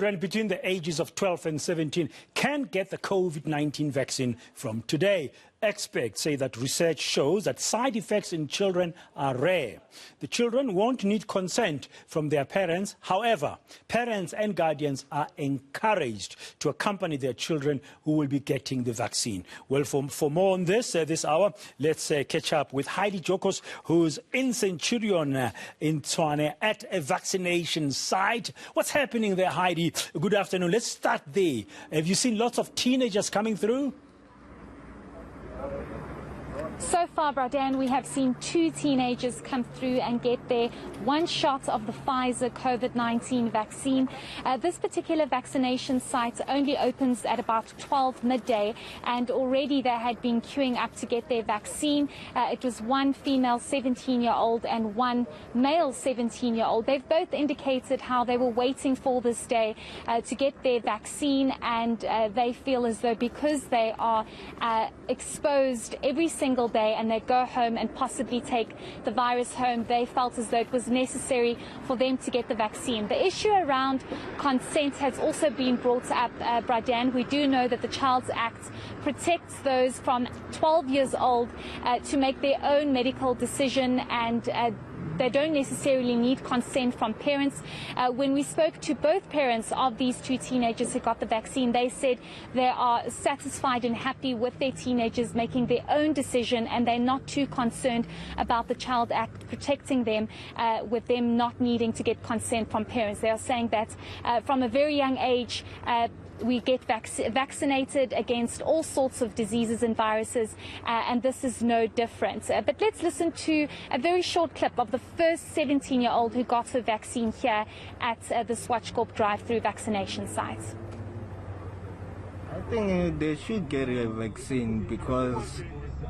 Children between the ages of 12 and 17 can get the COVID-19 vaccine from today. Experts say that research shows that side effects in children are rare. The children won't need consent from their parents. However, parents and guardians are encouraged to accompany their children who will be getting the vaccine. Well, for more on this hour, let's catch up with Heidi Giokos, who's in Centurion in Tshwane at a vaccination site. What's happening there, Heidi? Good afternoon. Let's start there. Have you seen lots of teenagers coming through? So far, Bradan, we have seen 2 teenagers come through and get their 1 shot of the Pfizer COVID-19 vaccine. This particular vaccination site only opens at about 12 midday, and already they had been queuing up to get their vaccine. It was 1 female 17-year-old and 1 male 17-year-old. They've both indicated how they were waiting for this day to get their vaccine, and they feel as though because they are exposed every single day and they go home and possibly take the virus home, they felt as though it was necessary for them to get the vaccine. The issue around consent has also been brought up, Bradan. We do know that the Child's Act protects those from 12 years old to make their own medical decision, and they don't necessarily need consent from parents. When we spoke to both parents of these 2 teenagers who got the vaccine, they said they are satisfied and happy with their teenagers making their own decision, and they're not too concerned about the Child Act protecting them with them not needing to get consent from parents. They are saying that from a very young age, we get vaccinated against all sorts of diseases and viruses, and this is no different. But let's listen to a very short clip of the first 17-year-old who got the vaccine here at the Swatchkop drive-through vaccination site. I think they should get a vaccine because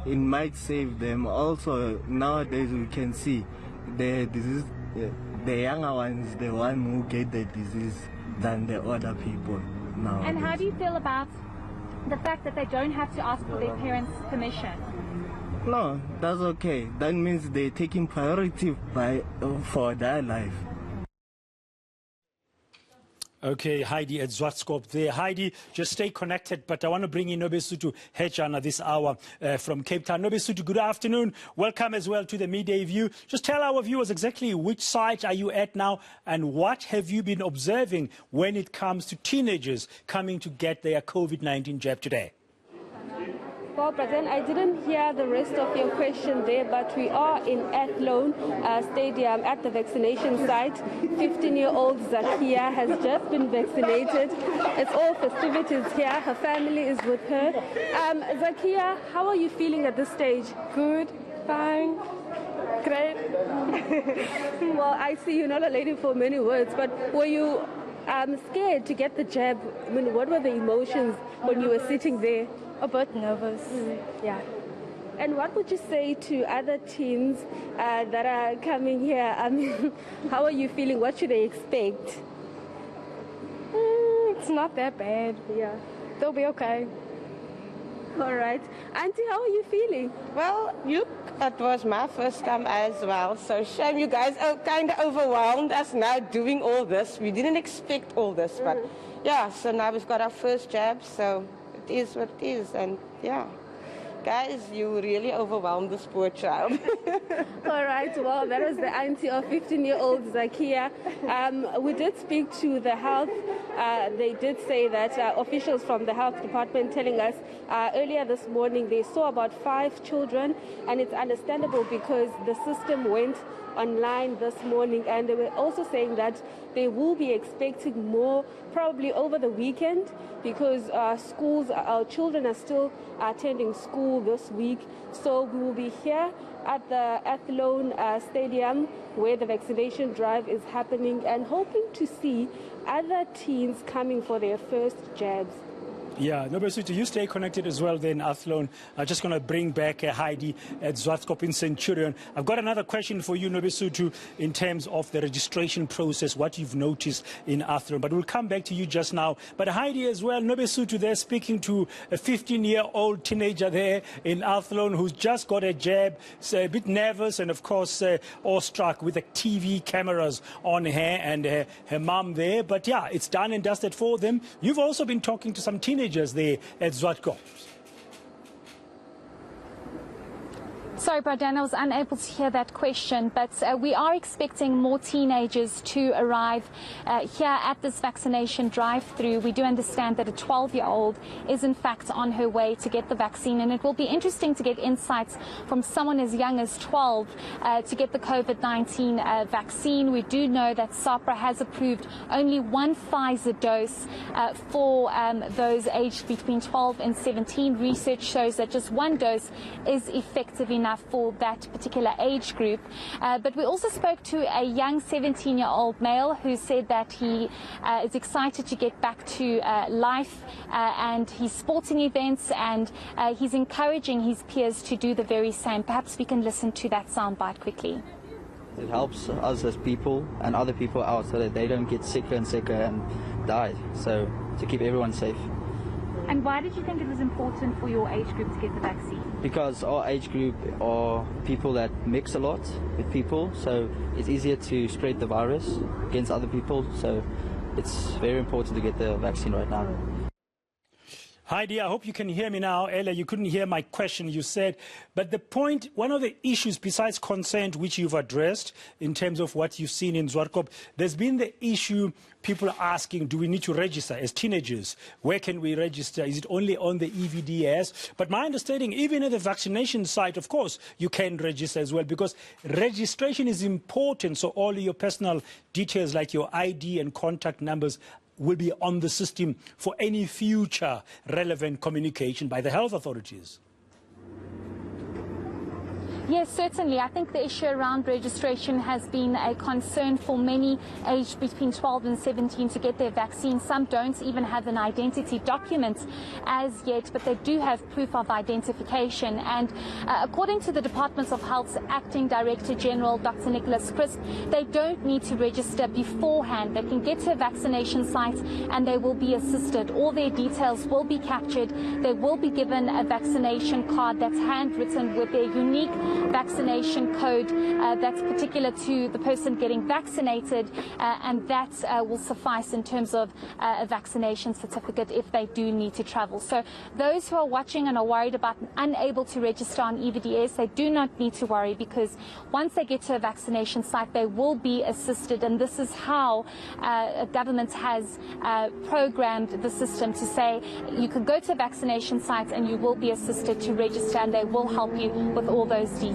it might save them. Also, nowadays we can see the disease, the younger ones, the one who get the disease than the older people. Nowadays. And how do you feel about the fact that they don't have to ask for their parents' permission? No, that's okay. That means they're taking priority for their life. Okay, Heidi at Swatchkop there. Heidi, just stay connected, but I want to bring in Nobesuthu Hejana this hour from Cape Town. Nobesuthu, good afternoon. Welcome as well to the Midday View. Just tell our viewers exactly which site are you at now and what have you been observing when it comes to teenagers coming to get their COVID-19 jab today? Well, Bradan, I didn't hear the rest of your question there, but we are in Athlone Stadium at the vaccination site. 15-year-old Zakia has just been vaccinated. It's all festivities here. Her family is with her. Zakia, how are you feeling at this stage? Good, fine, great. Well, I see you're not a lady for many words, but were you scared to get the jab? I mean, what were the emotions when you were sitting there? A bit nervous. Yeah. And what would you say to other teens that are coming here? I mean, how are you feeling? What should they expect? It's not that bad. Yeah. They'll be okay. All right. Auntie, how are you feeling? Well, look, it was my first time as well. So shame you guys are kind of overwhelmed us now doing all this. We didn't expect all this, but yeah, so now we've got our first jab, so it is what it is, and yeah. Guys, you really overwhelmed this poor child. All right, well, that was the auntie of 15-year-old Zakia. We did speak to the health. They did say that officials from the health department telling us earlier this morning they saw about 5 children, and it's understandable because the system went online this morning, and they were also saying that they will be expecting more probably over the weekend because our children are still attending school this week. So we will be here at the Athlone Stadium where the vaccination drive is happening and hoping to see other teens coming for their first jabs. Yeah, Nobesuthu, you stay connected as well then, Athlone. I'm just going to bring back Heidi at Zwartkop in Centurion. I've got another question for you, Nobesuthu, in terms of the registration process, what you've noticed in Athlone. But we'll come back to you just now. But Heidi as well, Nobesuthu, they're speaking to a 15-year-old teenager there in Athlone who's just got a jab, a bit nervous and, of course, awestruck with the TV cameras on her and her mum there. But, yeah, it's done and dusted for them. You've also been talking to some teenagers there at Zwartkop. Sorry, Bradan, I was unable to hear that question, but we are expecting more teenagers to arrive here at this vaccination drive-through. We do understand that a 12-year-old is in fact on her way to get the vaccine, and it will be interesting to get insights from someone as young as 12 to get the COVID-19 vaccine. We do know that SAHPRA has approved only one Pfizer dose for those aged between 12 and 17. Research shows that just one dose is effective enough for that particular age group. But we also spoke to a young 17-year-old male who said that he is excited to get back to life and his sporting events, and he's encouraging his peers to do the very same. Perhaps we can listen to that soundbite quickly. It helps us as people and other people out so that they don't get sicker and sicker and die, so to keep everyone safe. And why did you think it was important for your age group to get the vaccine? Because our age group are people that mix a lot with people, so it's easier to spread the virus against other people, so it's very important to get the vaccine right now. Heidi, I hope you can hear me now. Ella, you couldn't hear my question, you said. But the point, one of the issues besides consent, which you've addressed in terms of what you've seen in Zwartkop, there's been the issue, people are asking, do we need to register as teenagers? Where can we register? Is it only on the EVDS? But my understanding, even at the vaccination site, of course, you can register as well, because registration is important. So all your personal details like your ID and contact numbers will be on the system for any future relevant communication by the health authorities. Yes, certainly. I think the issue around registration has been a concern for many aged between 12 and 17 to get their vaccine. Some don't even have an identity document as yet, but they do have proof of identification. And according to the Department of Health's Acting Director General, Dr. Nicholas Crisp, they don't need to register beforehand. They can get to a vaccination site and they will be assisted. All their details will be captured. They will be given a vaccination card that's handwritten with their unique vaccination code that's particular to the person getting vaccinated, and that will suffice in terms of a vaccination certificate if they do need to travel. So those who are watching and are worried about unable to register on EVDS, they do not need to worry, because once they get to a vaccination site, they will be assisted, and this is how government has programmed the system to say you can go to a vaccination site and you will be assisted to register, and they will help you with all those details.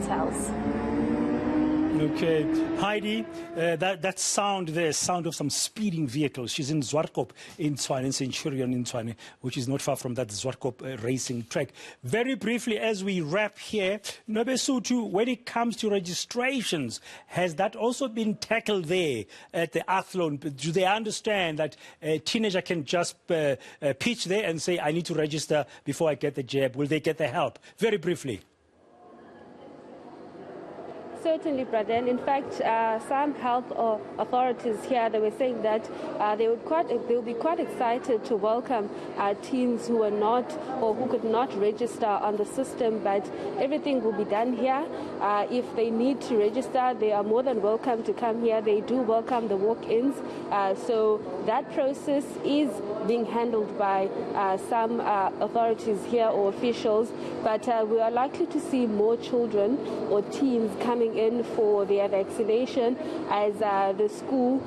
Okay, Heidi, that sound there, sound of some speeding vehicles. She's in Zwartkop in Tshwane, in Centurion in Tshwane, which is not far from that Zwartkop racing track. Very briefly, as we wrap here, Nobesuthu, when it comes to registrations, has that also been tackled there at the Athlone? Do they understand that a teenager can just pitch there and say, I need to register before I get the jab? Will they get the help? Very briefly. Certainly, Braden. In fact, some health authorities here, they were saying that they will be quite excited to welcome teens who are not or who could not register on the system, but everything will be done here. If they need to register, they are more than welcome to come here. They do welcome the walk-ins. So that process is being handled by some authorities here or officials, but we are likely to see more children or teens coming in for their vaccination as the school,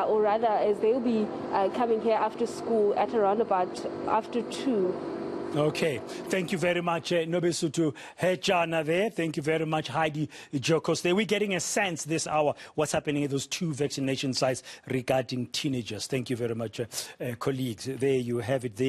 or rather as they'll be coming here after school at around about after 2. Okay, thank you very much, Nobesuthu, Hejana there. Thank you very much, Heidi, Giokos there. We're getting a sense this hour what's happening at those 2 vaccination sites regarding teenagers. Thank you very much, colleagues. There you have it there.